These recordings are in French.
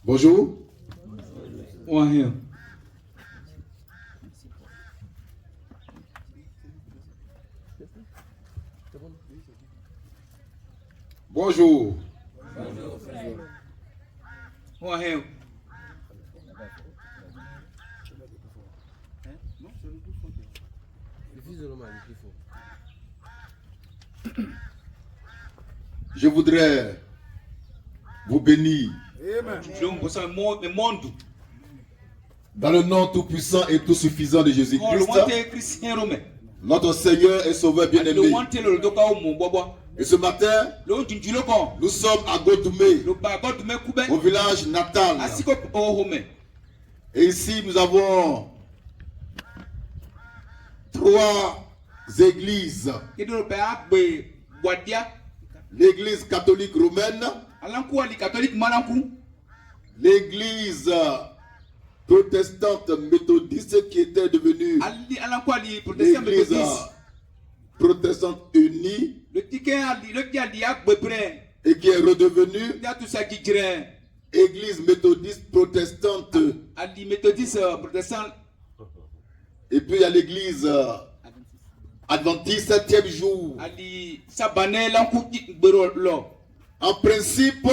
Bonjour. Bonjour. Bonjour. Je voudrais vous bénir dans le nom tout-puissant et tout-suffisant de Jésus-Christ, notre Seigneur et Sauveur bien-aimé. Et ce matin, nous sommes à Godoumé, au village natal. Et ici, nous avons 3 églises. L'église catholique romaine, l'église protestante méthodiste qui était devenue l'église protestante unie et qui est redevenue église méthodiste protestante. Et puis il y a l'église adventiste 7e jour. En principe,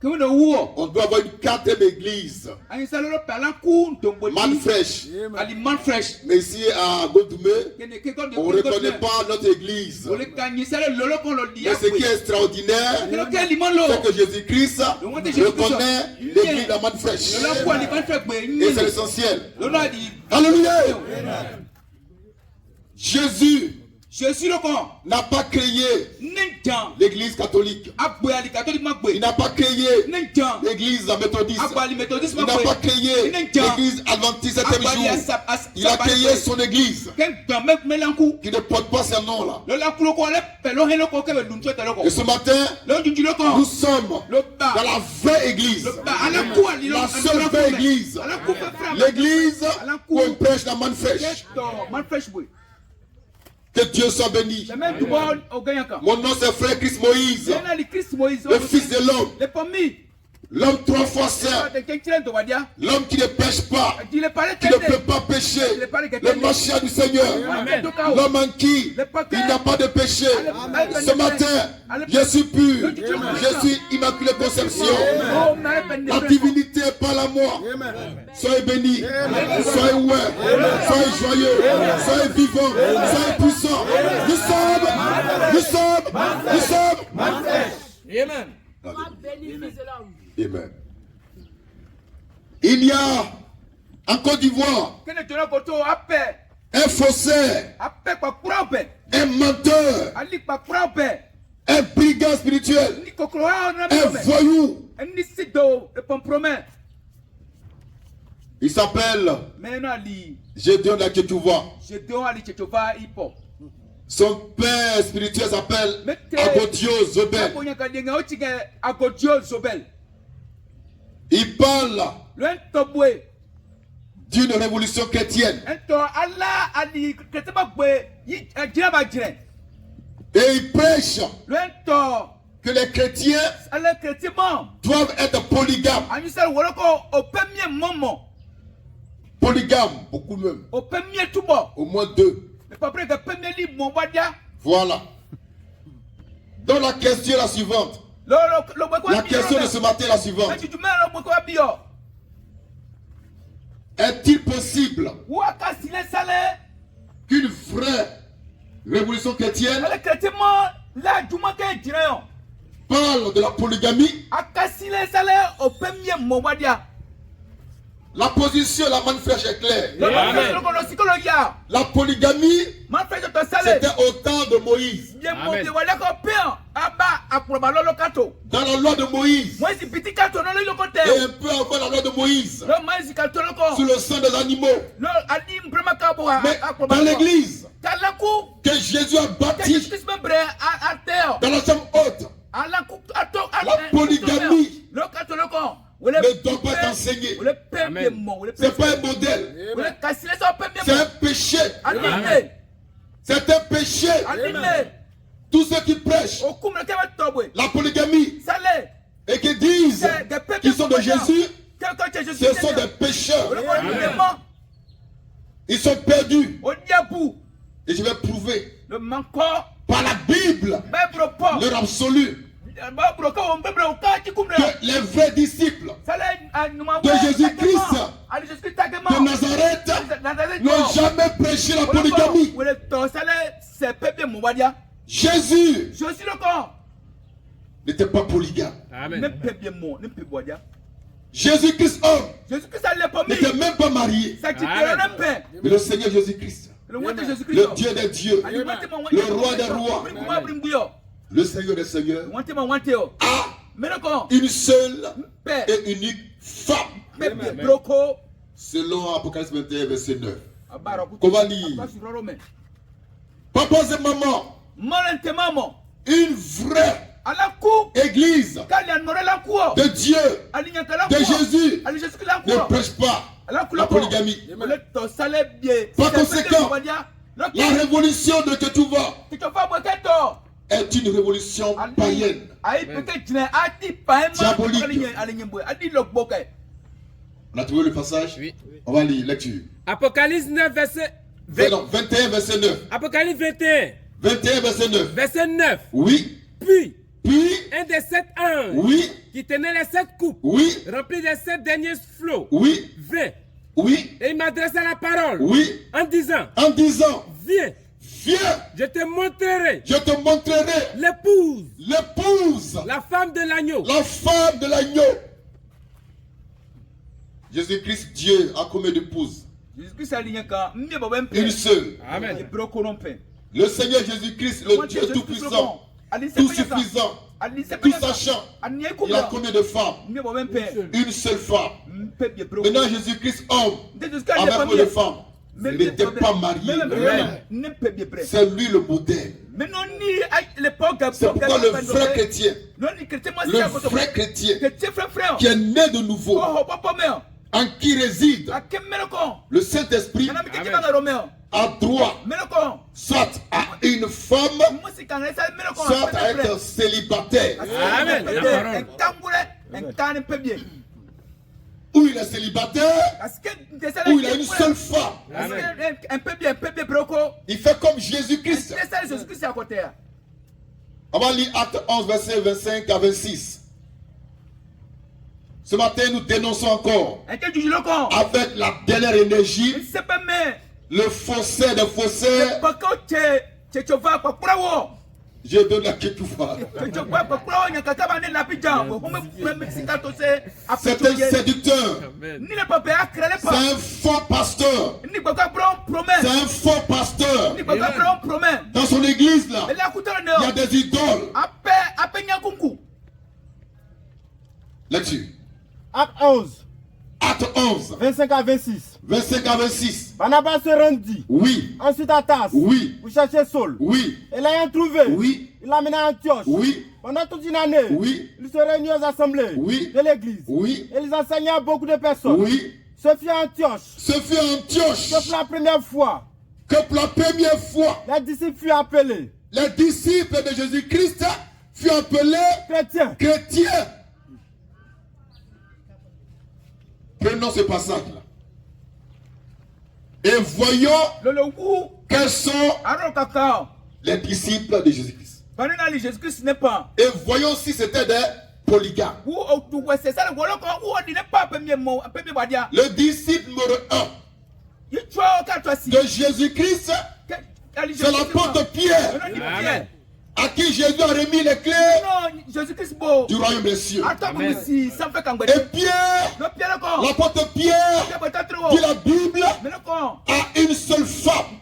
on doit avoir une 4e église, Manfresh. Mais ici à Godoumé, on ne reconnaît pas notre église. Mais ce qui est extraordinaire, c'est que Jésus-Christ reconnaît l'église à Manfresh. Et c'est l'essentiel. Alléluia. Jésus n'a pas créé l'église catholique. Il n'a pas créé l'église méthodiste. Il n'a pas créé l'église adventiste 7e jour. Il a créé son église qui ne porte pas ce nom-là. Et ce matin, nous sommes dans la vraie église. La seule vraie église. L'église où on prêche la Manfresh. Que Dieu soit béni. Mon nom c'est Frère Christ Moïse, le fils de l'homme. L'homme 3 fois saint, l'homme qui ne pêche pas, qui ne peut pas pécher, le Machia du Seigneur, l'homme en qui il n'y a pas de péché. Ce matin, je suis pur, je suis immaculée conception. La divinité parle à moi. Soyez bénis, soyez ouverts, soyez joyeux, soyez vivants, soyez puissants. Nous sommes. Amen. Amen. Il y a en Côte d'Ivoire un faussaire, un menteur, un brigand spirituel, un voyou. Il s'appelle Gédéon Aketouva. Son père spirituel s'appelle Agodio Zobel. Il parle d'une révolution chrétienne. Et il prêche que les chrétiens doivent être polygames. Polygames, beaucoup même. Au moins 2. Voilà. Donc la question est la suivante. La question de ce matin est la suivante. Est-il possible qu'une vraie révolution chrétienne parle de la polygamie? La position de la Manfresh est claire. La polygamie, c'était au temps de Moïse. Amen. Dans la loi de Moïse, et un peu avant la loi de Moïse, sur le sang des animaux. Mais dans l'église que Jésus a bâtie, dans la chambre haute, la polygamie ne doit pas être enseignée. C'est pas un modèle. C'est un péché. C'est un péché. Tous ceux qui prêchent la polygamie et qui disent qu'ils sont de Jésus absolue que les vrais disciples de Jésus-Christ de Nazareth n'ont jamais prêché la polygamie. Jésus n'était pas polygame. Jésus-Christ homme n'était même pas marié. Mais le Seigneur Jésus-Christ, le Dieu des dieux, le roi des rois, le Seigneur des seigneurs, a une seule et unique femme. Selon Apocalypse 21, verset 9. Qu'on va lire. Papa et maman, une vraie église de Dieu, de Jésus, ne prêche pas la polygamie. Par conséquent, la révolution de Ketouva est une révolution païenne, diabolique. On a trouvé le passage? Oui. On va lire, lecture. Apocalypse 9, verset 21, verset 9. Apocalypse 21. 21, verset 9. Verset 9. Oui. Puis, un des 7 anges, oui, qui tenait les 7 coupes, oui, remplis des 7 derniers flots, oui, vint, oui, et il m'adressa la parole, oui, en disant, viens, je te montrerai, l'épouse, la femme de l'agneau, Jésus-Christ, Dieu, a combien d'épouses? Une seule. Amen. Le Seigneur Jésus-Christ, le Dieu tout-puissant, tout suffisant, tout sachant, il a combien de femmes? Une seule femme. Maintenant Jésus-Christ homme avait combien de femmes? Il n'était pas marié. C'est lui le modèle. C'est pourquoi le vrai chrétien, qui est né de nouveau, en qui réside le Saint-Esprit, a droit soit à une femme, soit à être célibataire. Amen. Ou il est célibataire, ou il a une seule femme. Il fait comme Jésus-Christ. On va lire Acte 11, verset 25 à 26. Ce matin, nous dénonçons encore, avec la dernière énergie, le faussaire des faussaires. Je donne la Ketouva. C'est un séducteur. C'est un faux pasteur. C'est un faux pasteur. Dans son église là, il y a des idoles. Lecture. Acte 11. Acte 11. 25 à 26. 25 à 26. Barnabas se rendit. Oui. Ensuite à Tarse. Oui. Pour chercher Saul. Oui. Et l'ayant trouvé. Oui. Il l'a mené à Antioche. Oui. Pendant toute une année. Oui. Il se réunit aux assemblées. Oui. De l'église. Oui. Et ils enseignaient à beaucoup de personnes. Oui. Ce fut à Antioche. Ce fut à Antioche. Que pour la première fois. Les disciples furent appelés. Les disciples de Jésus-Christ furent appelés chrétiens. Prenons ce passage-là. Et voyons quels sont les disciples de Jésus-Christ. Et voyons si c'était des polygames. Le disciple numéro 1 de Jésus-Christ, c'est l'apôtre Pierre. Amen. À qui Jésus a remis les clés du royaume des cieux. Et Pierre, l'apôtre Pierre, dit la Bible, a une seule femme.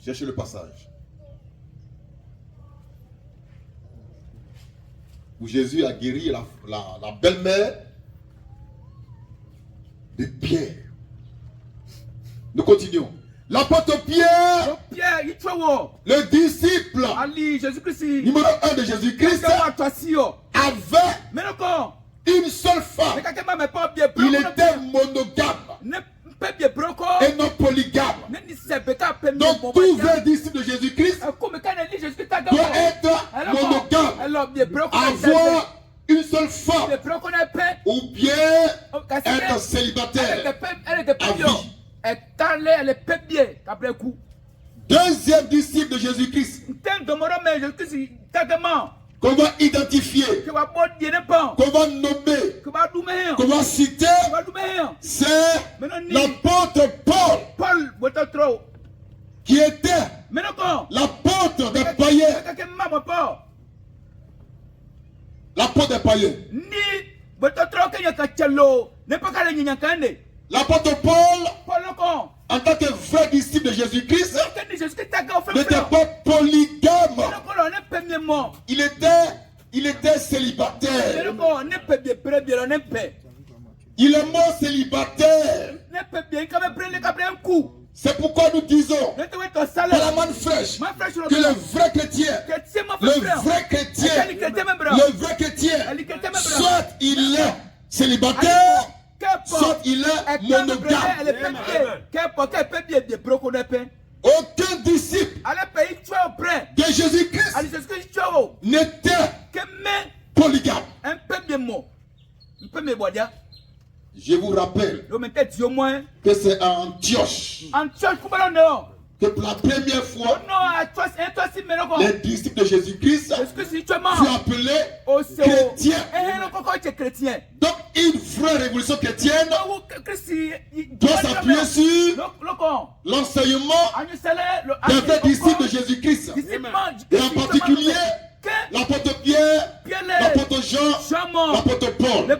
Cherchez le passage. Où Jésus a guéri la belle-mère de Pierre. Nous continuons. L'apôtre Pierre, le disciple numéro 1 de Jésus-Christ, avait une seule femme. Il était monogame et non polygame. Donc tous les disciples de Jésus-Christ doivent être monogames, avoir une seule femme, ou bien être célibataire à vie. Deuxième disciple de Jésus-Christ. Qu'on va identifier, qu'on va nommer, qu'on va citer, c'est l'apôtre Paul, qui était l'apôtre des païens. L'apôtre des païens. L'apôtre Paul, en tant que vrai disciple de Jésus-Christ, n'était pas polygame. Il était célibataire. Il est mort célibataire. C'est pourquoi nous disons par la manne fraîche que le vrai chrétien, soit il est célibataire, soit il est monogame. Aucun disciple de Jésus-Christ n'était polygame. Je vous rappelle que c'est à Antioche que pour la première fois, les disciples de Jésus-Christ furent appelés chrétiens. Donc une vraie révolution chrétienne doit s'appuyer sur l'enseignement des vrais disciples de Jésus-Christ. Et en particulier, l'apôtre Pierre, l'apôtre Jean, l'apôtre Paul.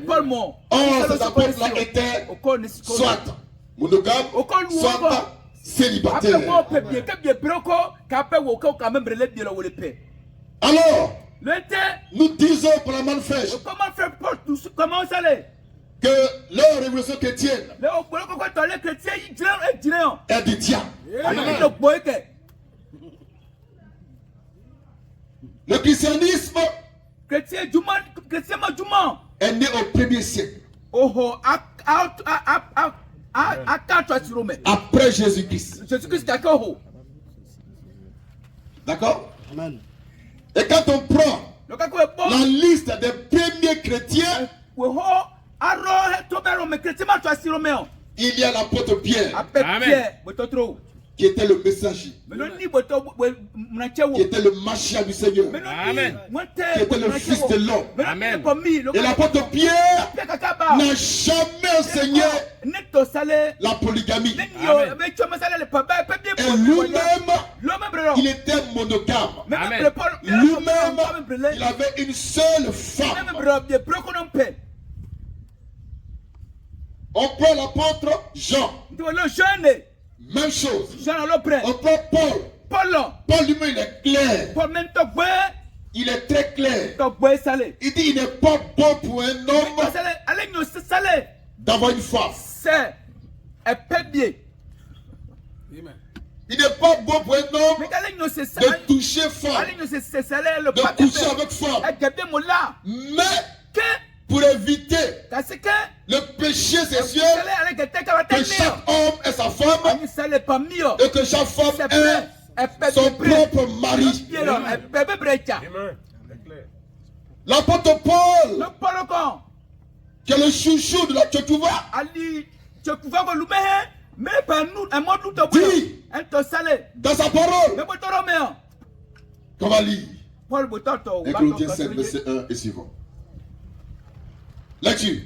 Or, ces apôtres-là étaient soit monogames, soit célibataires. Alors, nous disons pour la manne fraîche que leur révolution chrétienne est du diable. Le christianisme est né au 1er siècle. Après Jésus-Christ. D'accord? Et quand on prend la liste des premiers chrétiens, il y a l'apôtre Pierre. Amen. Qui était le messager, qui était le Machia du Seigneur, Amen. qui était le Fils de l'homme. Amen. Et l'apôtre Pierre n'a jamais enseigné la polygamie. Amen. Et lui-même, il était monogame. Amen. Lui-même, il avait une seule femme. On prend l'apôtre Jean. Même chose. On prend Paul. Paul lui-même, il est clair. Il est très clair. Il dit il n'est pas bon pour un homme d'avoir une femme. Il n'est pas bon pour un homme de toucher femme, de coucher avec femme. Mais pour éviter le péché sexuel, que chaque homme ait sa femme et que chaque femme ait son propre mari. L'apôtre Paul, qui est le chouchou de la Tchétouva, dit dans sa parole, qu'on va lire 1 Corinthiens 7, verset 1 et suivant. Lecture.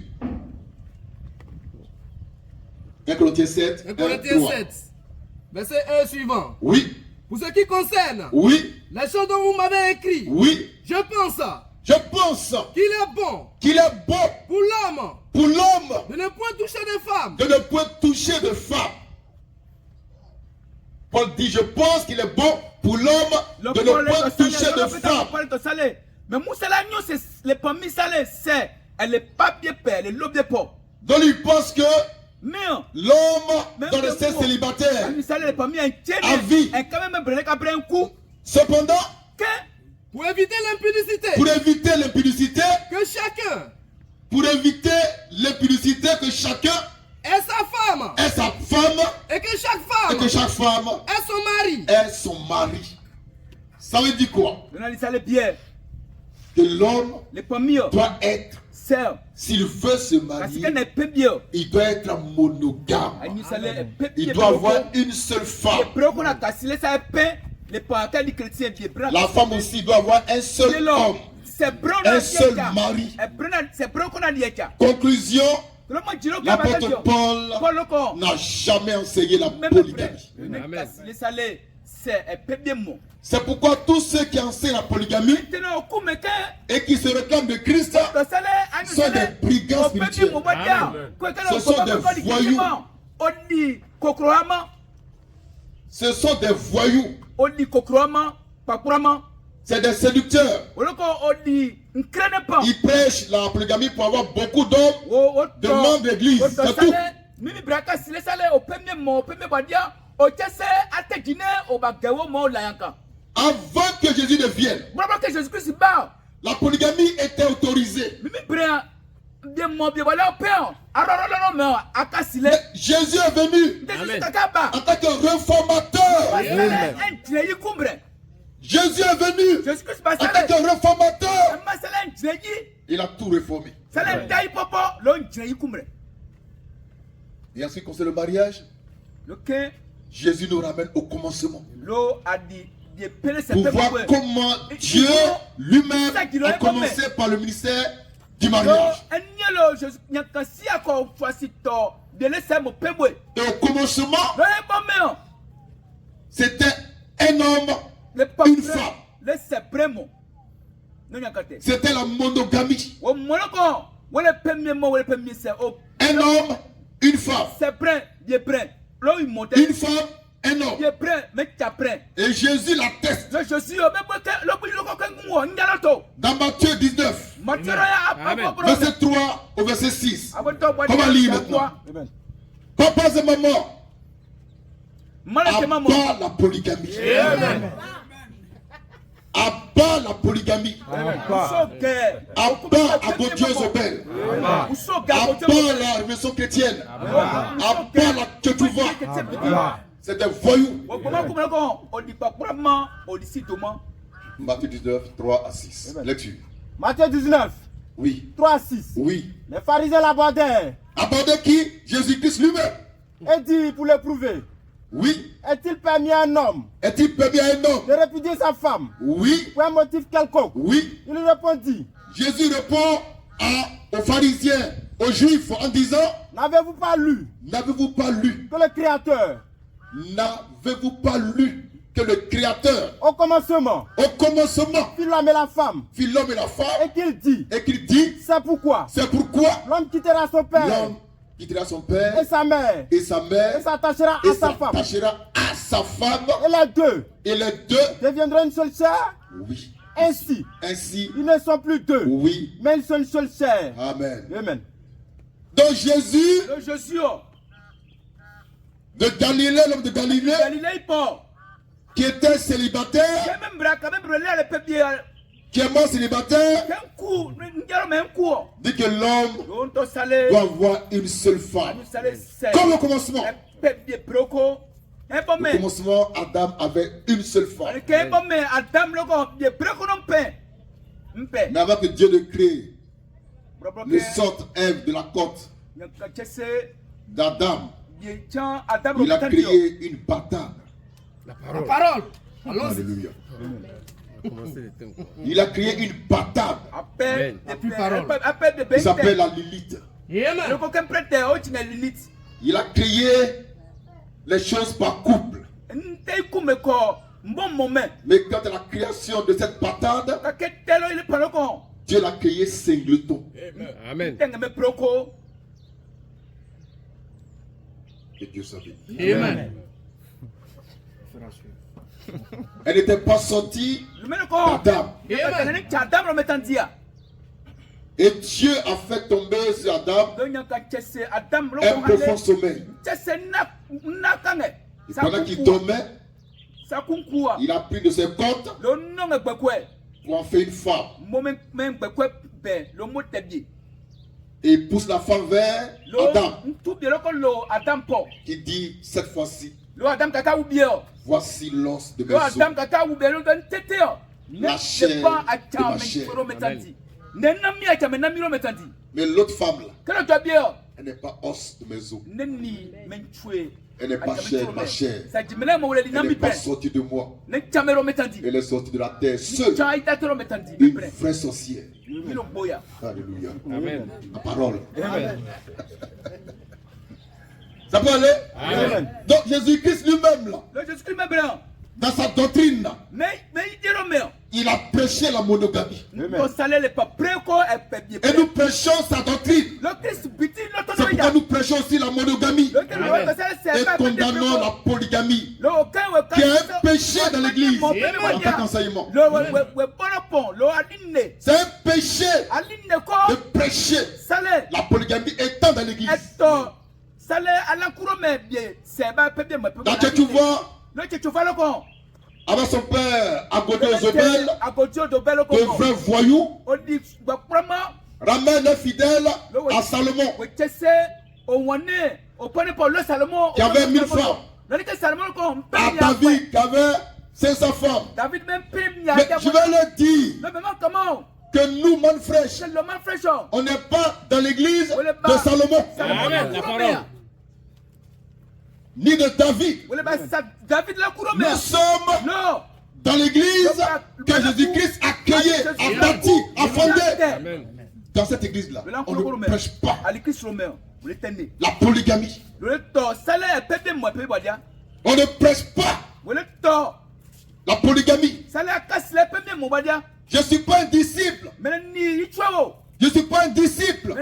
1 Corinthiens 7, 1 Corinthiens 7, verset 1 suivant. Oui. Pour ce qui concerne les choses dont vous m'avez écrit, je pense qu'il est bon pour l'homme de ne point toucher de femme. Paul dit, je pense qu'il est bon pour l'homme de ne point toucher de femme. Mais elle n'est pas bien père, elle est l'homme de pauvre. Donc il pense que l'homme dans le sein célibataire a vie. Cependant, pour éviter l'impudicité, que chacun ait sa femme, et que chaque femme ait son mari. Ça veut dire quoi? Que l'homme doit être s'il veut se marier, il doit être monogame. Il doit avoir une seule femme. La femme aussi doit avoir un seul homme, un seul mari. Conclusion, l'apôtre Paul n'a jamais enseigné la polygamie. C'est pourquoi tous ceux qui enseignent la polygamie et qui se réclament de Christ sont des brigands spirituels. Ce sont des voyous. Ce sont des voyous. C'est des séducteurs. Ils prêchent la polygamie pour avoir beaucoup d'hommes, de membres d'église. C'est tout. Avant que Jésus ne vienne, la polygamie était autorisée. Mais Jésus est venu en tant que réformateur. Jésus est venu en tant que réformateur. Il a tout réformé. Et ensuite, concernant le mariage, Jésus nous ramène au commencement. Pour voir comment Dieu lui-même a commencé par le ministère du mariage. Et au commencement, c'était un homme, une femme. C'était la monogamie. Un homme, une femme. Une femme, un homme. Et Jésus l'atteste. Dans Matthieu 19, verset 3 au verset 6. On va lire maintenant. Papa et maman, abat la polygamie. Abat la polygamie. Abat à Gaudieuse-Obel. Abat la révolution chrétienne. Abat la Tchétouva. C'est des voyous. Matthieu 19, 3 à 6. Lecture. Matthieu 19. Oui. 3 à 6. Oui. Les pharisiens l'abordèrent. Abordèrent qui? Jésus-Christ lui-même. Et dit pour l'éprouver. Oui. Est-il permis à un homme de répudier sa femme? Oui. Pour un motif quelconque? Oui. Il répondit. Jésus répond aux pharisiens, aux juifs en disant: N'avez-vous pas lu que le Créateur, que le Créateur, au commencement, fit l'homme et la femme, et qu'il dit, c'est pourquoi l'homme quittera son père, et sa mère, et s'attachera à sa femme, et les deux deviendront une seule chair. Oui. Ainsi, ils ne sont plus deux, oui, mais ils sont une seule chair. Amen. Amen. Donc Jésus de Galilée, l'homme de Galilée, qui était célibataire, qui est mort célibataire, dit que l'homme doit avoir une seule femme. Comme au commencement. Au commencement, Adam avait une seule femme. Mais avant que Dieu ne crée le sorte Ève de la côte d'Adam, il a créé une bâtarde. La parole. Alléluia. Il a créé une bâtarde. Il s'appelle la Lilith. Il a créé les choses par couple. Mais quant à la création de cette bâtarde, Dieu l'a créé singleton. Amen. Et Dieu savait. Amen. Elle n'était pas sortie d'Adam. Et Dieu a fait tomber sur Adam un profond sommeil. Et pendant qu'il dormait, il a pris de ses côtes pour en faire une femme. Et il pousse la femme vers Adam, qui dit cette fois-ci: voici l'os de mes os, la chair de ma chair. Mais l'autre femme là, elle n'est pas os de mes os. Elle n'est pas chair, ma chair. Elle n'est pas sortie de moi. Elle est sortie de la terre seule. Une vraie sorcière. Alléluia. Amen. La parole. Amen. Ça peut aller? Amen. Donc Jésus-Christ lui-même là, dans sa doctrine là, il a prêché la monogamie. Et nous prêchons sa doctrine. C'est pourquoi nous prêchons aussi la monogamie. Et condamnons la polygamie, qui est un péché dans l'église en tant qu'enseignement. C'est un péché de prêcher la polygamie étant dans l'église. Dans que tu vois, avec son père Agodé-Zobel, de vrais voyous, ramène un fidèle à Salomon, qui avait 1000 femmes, à David, qui avait 500 femmes. Mais je vais leur dire que nous, Manfresh, on n'est pas dans l'église de Salomon. Amen. La parole. Ni de David. Nous sommes dans l'église que Jésus-Christ a créée, a bâti, a fondée. Dans cette église-là, on ne prêche pas la polygamie. On ne prêche pas la polygamie. Je ne suis pas un disciple. Je ne suis pas un disciple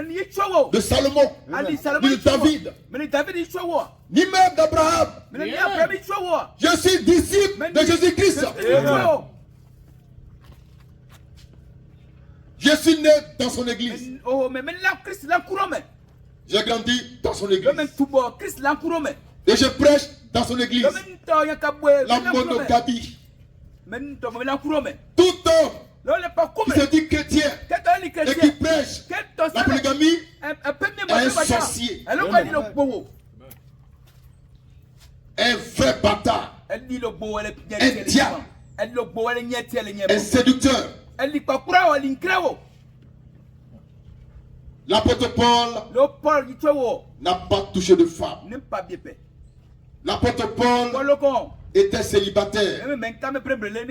de Salomon, ni de David, ni même d'Abraham. Je suis disciple de Jésus-Christ. Je suis né dans son église. J'ai grandi dans son église. Et je prêche dans son église la monogamie. Tout homme qui se dit chrétien et qui prêche la polygamie est un sorcier, un vrai bâtard, un diable, un séducteur. L'apôtre Paul n'a pas touché de femme. L'apôtre Paul était célibataire.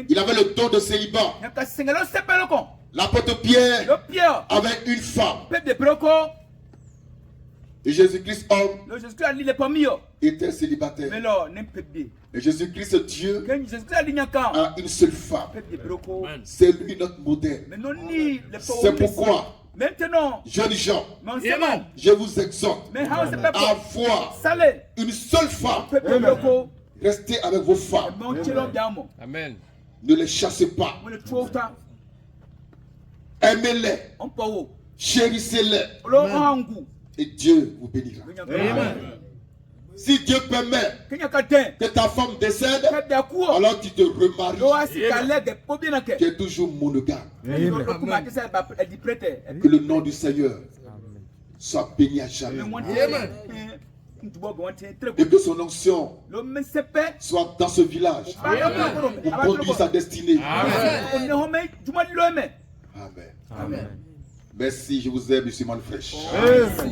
Il avait le don de célibat. L'apôtre Pierre avait une femme. Et Jésus-Christ, homme, était célibataire. Et Jésus-Christ, Dieu, a une seule femme. C'est lui notre modèle. C'est pourquoi, jeunes gens, je vous exhorte à avoir une seule femme. Restez avec vos femmes. Amen. Ne les chassez pas. Aimez-les. Chérissez-les. Et Dieu vous bénira. Amen. Si Dieu permet que ta femme décède, alors tu te remaries. Tu es toujours monogame. Que le nom du Seigneur soit béni à jamais. Amen. Et que son onction soit dans ce village pour conduire sa destinée. Amen. Amen. Merci, je vous aime, Monsieur Manfresh. Merci.